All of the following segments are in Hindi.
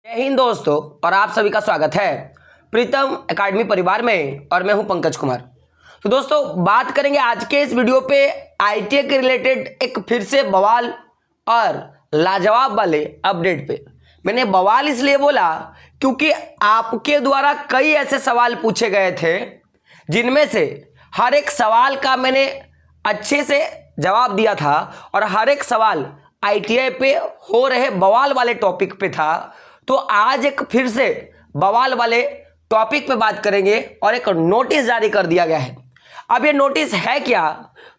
जय हिंद दोस्तों, और आप सभी का स्वागत है प्रीतम एकेडमी परिवार में। और मैं हूं पंकज कुमार। तो दोस्तों, बात करेंगे आज के इस वीडियो पे आईटीआई के रिलेटेड एक फिर से बवाल और लाजवाब वाले अपडेट पे। मैंने बवाल इसलिए बोला क्योंकि आपके द्वारा कई ऐसे सवाल पूछे गए थे जिनमें से हर एक सवाल का मैंने अच्छे से जवाब दिया था और हर एक सवाल आईटीआई पे हो रहे बवाल वाले टॉपिक पे था। तो आज एक फिर से बवाल वाले टॉपिक पे बात करेंगे और एक नोटिस जारी कर दिया गया है। अब ये नोटिस है क्या?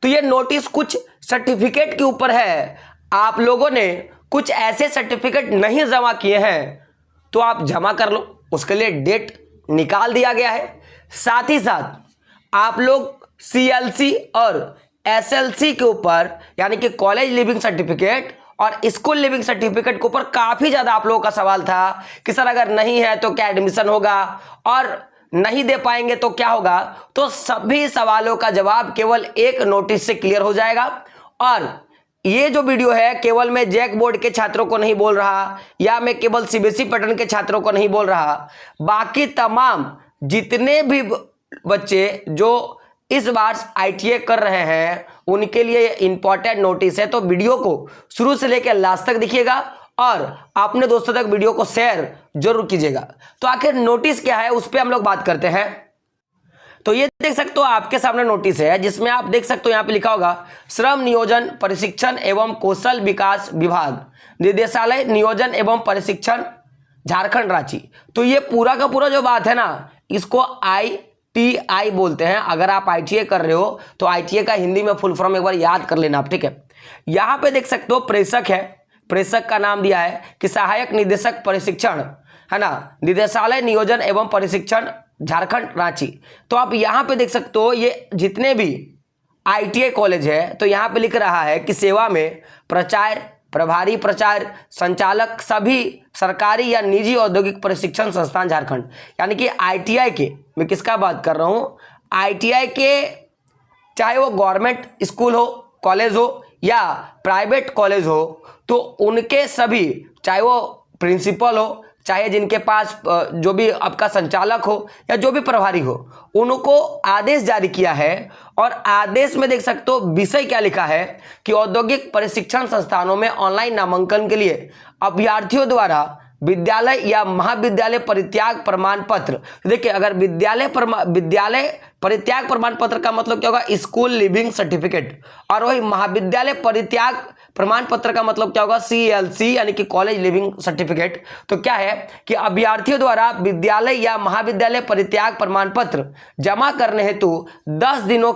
तो ये नोटिस कुछ सर्टिफिकेट के ऊपर है। आप लोगों ने कुछ ऐसे सर्टिफिकेट नहीं जमा किए हैं तो आप जमा कर लो, उसके लिए डेट निकाल दिया गया है। साथ ही साथ आप लोग सीएलसी और एसएलसी के ऊपर यानी कि कॉलेज लिविंग सर्टिफिकेट और स्कूल लिविंग सर्टिफिकेट के ऊपर काफी ज्यादा आप लोगों का सवाल था कि सर अगर नहीं है तो क्या एडमिशन होगा और नहीं दे पाएंगे तो क्या होगा। तो सभी सवालों का जवाब केवल एक नोटिस से क्लियर हो जाएगा। और ये जो वीडियो है केवल मैं जैक बोर्ड के छात्रों को नहीं बोल रहा या मैं केवल सीबीएसई पैटर्न के छात्रों को नहीं बोल रहा, बाकी तमाम जितने भी बच्चे जो इस बार आईटीआई कर रहे हैं उनके लिए इंपॉर्टेंट नोटिस है। तो वीडियो को शुरू से लेकर लास्ट तक देखिएगा और अपने दोस्तों तक वीडियो को शेयर जरूर कीजिएगा। तो आखिर नोटिस क्या है उस पर हम लोग बात करते हैं। तो ये देख सकते हो आपके सामने नोटिस है जिसमें आप देख सकते हो यहाँ पे लिखा होगा श्रम नियोजन प्रशिक्षण एवं कौशल विकास विभाग, निदेशालय नियोजन एवं प्रशिक्षण, झारखंड रांची। तो ये पूरा का पूरा जो बात है ना, इसको आईटीआई बोलते हैं। अगर आप आईटीआई कर रहे हो तो आईटीआई का हिंदी में फुल फॉर्म एक बार याद कर लेना आप, ठीक है। यहां पे देख सकते हो प्रेषक है, प्रेषक का नाम दिया है कि सहायक निदेशक प्रशिक्षण, है ना, निदेशालय नियोजन एवं प्रशिक्षण, झारखंड रांची। तो आप यहां पे देख सकते हो ये जितने भी आईटीआई कॉलेज है तो यहां पे लिख रहा है कि सेवा में प्रचार प्रभारी प्रचार संचालक सभी सरकारी या निजी औद्योगिक प्रशिक्षण संस्थान झारखंड। यानी कि आईटीआई के, मैं किसका बात कर रहा हूं, आईटीआई के चाहे वो गवर्नमेंट स्कूल हो, कॉलेज हो या प्राइवेट कॉलेज हो, तो उनके सभी, चाहे वो प्रिंसिपल हो, चाहे जिनके पास जो भी आपका संचालक हो या जो भी प्रभारी हो, उनको आदेश जारी किया है। और आदेश में देख सकते हो विषय क्या लिखा है कि औद्योगिक प्रशिक्षण संस्थानों में ऑनलाइन नामांकन के लिए अभ्यर्थियों द्वारा विद्यालय या महाविद्यालय परित्याग प्रमाण पत्र। देखिए, अगर विद्यालय परित्याग प्रमाण पत्र का मतलब क्या होगा, स्कूल लिविंग सर्टिफिकेट, और वही महाविद्यालय परित्याग प्रमाण पत्र का मतलब क्या होगा, सीएलसी यानी कि कॉलेज लिविंग सर्टिफिकेट। तो क्या है कि अभ्यर्थियों द्वारा विद्यालय या महाविद्यालय परित्याग प्रमाण पत्र जमा करने हेतु 10 दिनों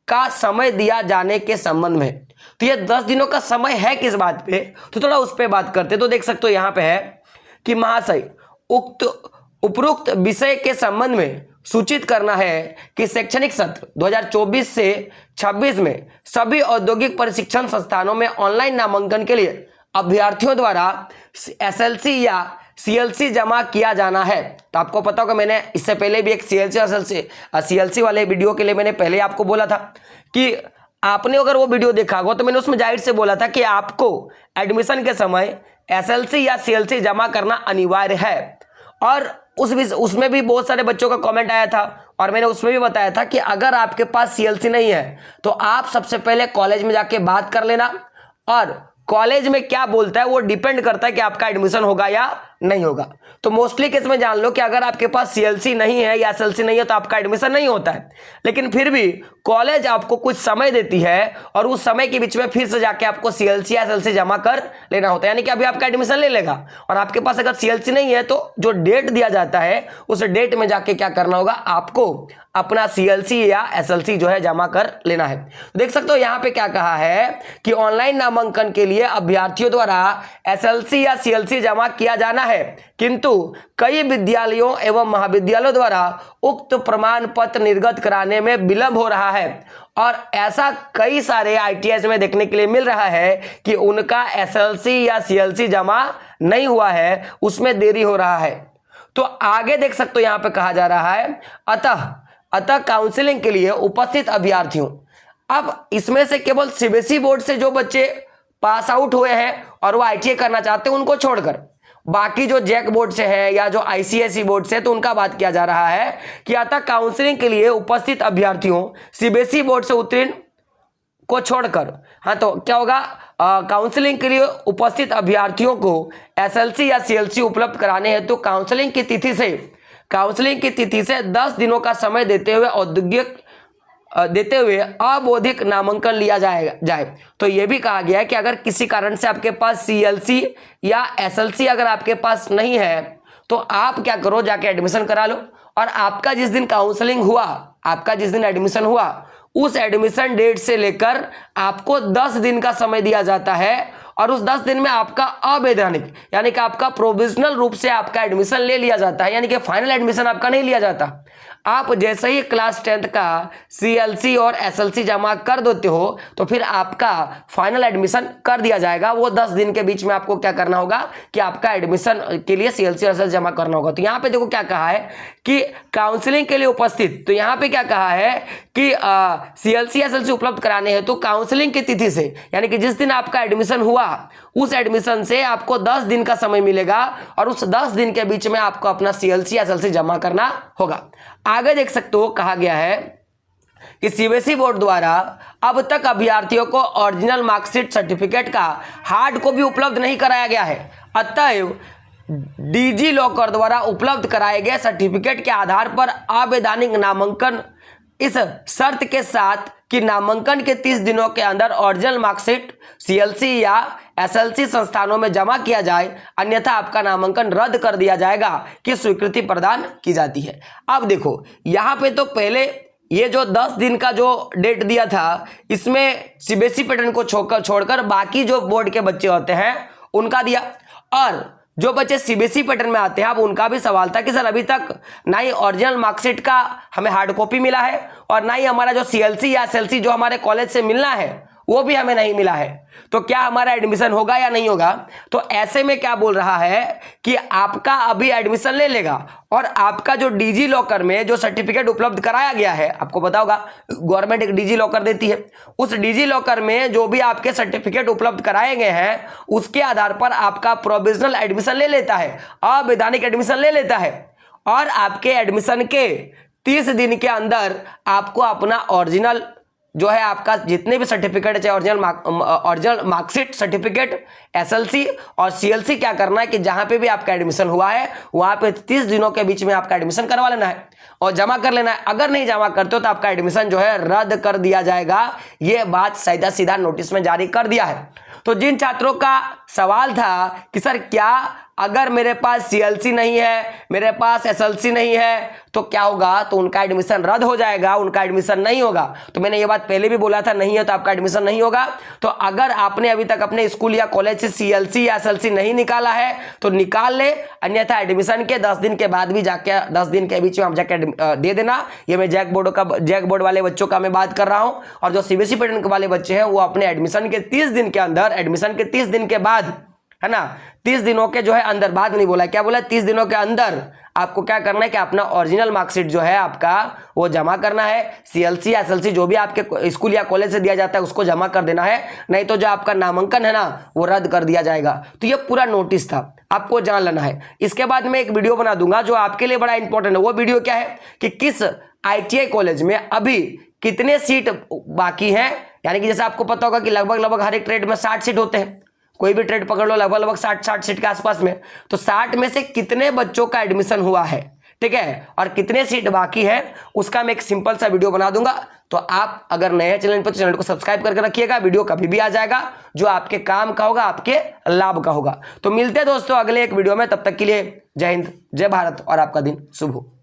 का समय दिया जाने के संबंध में। तो ये 10 दिनों का समय है किस बात पे, तो थोड़ा उस पर बात करते। तो देख सकते हो यहां पे है कि महाशय उपरोक्त विषय के संबंध में सूचित करना है कि शैक्षणिक सत्र 2024 से 26 में सभी औद्योगिक प्रशिक्षण संस्थानों में ऑनलाइन नामांकन के लिए अभ्यर्थियों द्वारा एसएलसी या सीएलसी जमा किया जाना है। तो आपको पता होगा मैंने इससे पहले भी एक सीएलसी वाले वीडियो के लिए मैंने पहले आपको बोला था कि आपने अगर वो वीडियो देखा होगा तो मैंने उसमें जाहिर से बोला था कि आपको एडमिशन के समय एसएलसी या सीएलसी जमा करना अनिवार्य है। और उसमें भी बहुत सारे बच्चों का कमेंट आया था और मैंने उसमें भी बताया था कि अगर आपके पास सीएलसी नहीं है तो आप सबसे पहले कॉलेज में जाके बात कर लेना, और कॉलेज में क्या बोलता है वो डिपेंड करता है कि आपका एडमिशन होगा या नहीं होगा। तो मोस्टली केस में जान लो कि अगर आपके पास सीएलसी नहीं है या एसएलसी नहीं है तो आपका एडमिशन नहीं होता है। लेकिन फिर भी कॉलेज आपको कुछ समय देती है और उस समय के बीच में फिर से जाके आपको सीएलसी या एसएलसी जमा कर लेना होता है। यानी कि अभी आपका एडमिशन ले लेगा और आपके पास अगर सीएलसी नहीं है तो जो डेट दिया जाता है उस डेट में जाके क्या करना होगा, आपको अपना सीएलसी या एसएलसी जो है जमा कर लेना है। देख सकते हो यहां पे क्या कहा है कि ऑनलाइन नामांकन के लिए अभ्यर्थियों द्वारा एसएलसी या सीएलसी जमा किया जाना है, किंतु कई विद्यालयों एवं महाविद्यालयों द्वारा उक्त प्रमाण पत्र निर्गत कराने में विलंब हो रहा है। और ऐसा कई सारे आईटीआई में देखने के लिए मिल रहा है कि उनका एसएलसी या सीएलसी जमा नहीं हुआ है, उसमें देरी हो रहा है। तो आगे देख सकते हो यहां पे कहा जा रहा है अतः काउंसलिंग के लिए उपस्थित अभ्यर्थियों, अब इसमें से केवल सीबीएसई बोर्ड से जो बच्चे पास आउट हुए हैं और वो आईटीआई करना चाहते हैं उनको छोड़कर बाकी जो जैक बोर्ड से है या जो आईसीएसई बोर्ड से, तो उनका बात किया जा रहा है कि अतः काउंसलिंग के लिए उपस्थित अभ्यर्थियों सीबीएसई बोर्ड से उत्तीर्ण को छोड़कर, हाँ तो क्या होगा, काउंसलिंग के लिए उपस्थित अभ्यर्थियों को एसएलसी या सीएलसी उपलब्ध कराने हेतु तो काउंसलिंग की तिथि से 10 दिनों का समय देते हुए अबौधिक नामांकन लिया जाए। तो यह भी कहा गया है कि अगर किसी कारण से आपके पास सीएलसी या एसएलसी अगर आपके पास नहीं है तो आप क्या करो, जाके एडमिशन करा लो, और आपका जिस दिन काउंसलिंग हुआ, आपका जिस दिन एडमिशन हुआ, उस एडमिशन डेट से लेकर आपको 10 दिन का समय दिया जाता है, और उस 10 दिन में आपका अवैधानिक यानी कि आपका प्रोविजनल रूप से आपका एडमिशन ले लिया जाता है, यानी कि फाइनल एडमिशन आपका नहीं लिया जाता। आप जैसे ही क्लास 10th का सीएलसी और एसएलसी जमा कर देते हो तो फिर आपका फाइनल एडमिशन कर दिया जाएगा। वो 10 दिन के बीच में आपको क्या करना होगा कि आपका एडमिशन के लिए सीएलसी और एसएलसी जमा करना होगा। तो यहाँ पे देखो क्या कहा है कि काउंसलिंग के लिए उपस्थित, तो यहाँ पे क्या कहा है कि सीएलसी एसएलसी उपलब्ध कराने हैं तो काउंसलिंग की तिथि से, यानी कि जिस दिन आपका एडमिशन हुआ उस एडमिशन से आपको 10 दिन का समय मिलेगा, और उस 10 दिन के बीच में आपको अपना सीएलसी एसएलसी जमा करना होगा। आगे देख सकते हो कहा गया है कि सीबीएसई बोर्ड द्वारा अब तक अभ्यर्थियों को ओरिजिनल मार्कशीट सर्टिफिकेट का हार्ड कॉपी उपलब्ध नहीं कराया गया है। अतएव डिजी लॉकर द्वारा उपलब्ध कराए गए सर्टिफिकेट के आधार पर अवैधानिक नामांकन, इस शर्त के साथ कि नामांकन के 30 दिनों के अंदर ओरिजिनल मार्कशीट सीएलसी या एसएलसी संस्थानों में जमा किया जाए, अन्यथा आपका नामांकन रद्द कर दिया जाएगा, की स्वीकृति प्रदान की जाती है। अब देखो यहाँ पे तो पहले ये जो 10 दिन का जो डेट दिया था, इसमें सीबीएसई पैटर्न को छोड़कर बाकी जो बोर्ड के बच्चे होते हैं उनका दिया, और जो बच्चे सीबीएसई पैटर्न में आते हैं अब उनका भी सवाल था कि सर अभी तक ना ही ओरिजिनल मार्कशीट का हमें हार्ड कॉपी मिला है, और ना ही हमारा जो सीएलसी या एसएलसी जो हमारे कॉलेज से मिलना है वो भी हमें नहीं मिला है, तो क्या हमारा एडमिशन होगा या नहीं होगा। तो ऐसे में क्या बोल रहा है कि आपका अभी एडमिशन ले लेगा, और आपका जो डिजी लॉकर में जो सर्टिफिकेट उपलब्ध कराया गया है, आपको पता होगा गवर्नमेंट एक डिजी लॉकर देती है, उस डिजी लॉकर में जो भी आपके सर्टिफिकेट उपलब्ध कराए गए हैं उसके आधार पर आपका प्रोविजनल एडमिशन ले लेता है, अवैधानिक एडमिशन ले लेता है, और आपके एडमिशन के 30 दिन के अंदर आपको अपना ओरिजिनल जो है आपका जितने भी सर्टिफिकेट चाहे ओरिजिनल मार्कशीट सर्टिफिकेट एसएलसी और सीएलसी क्या करना है कि जहां पे भी आपका एडमिशन हुआ है वहां पे 30 दिनों के बीच में आपका एडमिशन करवा लेना है और जमा कर लेना है। अगर नहीं जमा करते हो तो आपका एडमिशन जो है रद्द कर दिया जाएगा। ये बात सीधा सीधा नोटिस में जारी कर दिया है। तो जिन छात्रों का सवाल था कि सर क्या अगर मेरे पास सीएलसी नहीं है, मेरे पास एसएलसी नहीं है तो क्या होगा, तो उनका एडमिशन रद्द हो जाएगा, उनका एडमिशन नहीं होगा। तो मैंने ये बात पहले भी बोला था, नहीं है तो आपका एडमिशन नहीं होगा। तो अगर आपने अभी तक अपने स्कूल या कॉलेज से सीएलसी या एसएलसी नहीं निकाला है तो निकाल ले, अन्यथा एडमिशन के 10 दिन के बाद भी जाके 10 दिन के बीच में आप जाके दे देना। ये मैं जैक बोर्ड वाले बच्चों का मैं बात कर रहा हूं, और जो सीबीएसई पैटर्न वाले बच्चे हैं वो अपने एडमिशन के 30 दिन के अंदर, एडमिशन के 30 दिन के बाद, है ना, 30 दिनों के जो है अंदर, बाद नहीं बोला, क्या बोला, 30 दिनों के अंदर आपको क्या करना है कि अपना ओरिजिनल मार्कशीट जो है आपका वो जमा करना है। सीएलसी एसएलसी जो भी आपके स्कूल या कॉलेज से दिया जाता है उसको जमा कर देना है, नहीं तो जो आपका नामांकन है ना वो रद्द कर दिया जाएगा। तो ये पूरा नोटिस था, आपको जान लेना है। इसके बाद मैं एक वीडियो बना दूंगा जो आपके लिए बड़ा इंपॉर्टेंट है। वो वीडियो क्या है कि किस आईटीआई कॉलेज में अभी कितने सीट बाकी हैं, यानी कि जैसे आपको पता होगा कि लगभग हर एक ट्रेड में 60 सीट होते हैं, कोई भी ट्रेड पकड़ लो लगभग 60 सीट के आसपास में, तो 60 में से कितने बच्चों का एडमिशन हुआ है, ठीक है, और कितने सीट बाकी है, उसका मैं एक सिंपल सा वीडियो बना दूंगा। तो आप अगर नए चैनल पर, चैनल को सब्सक्राइब करके रखिएगा, वीडियो कभी भी आ जाएगा जो आपके काम का होगा, आपके लाभ का होगा। तो मिलते हैं दोस्तों अगले एक वीडियो में, तब तक के लिए जय हिंद, जय भारत और आपका दिन शुभ हो।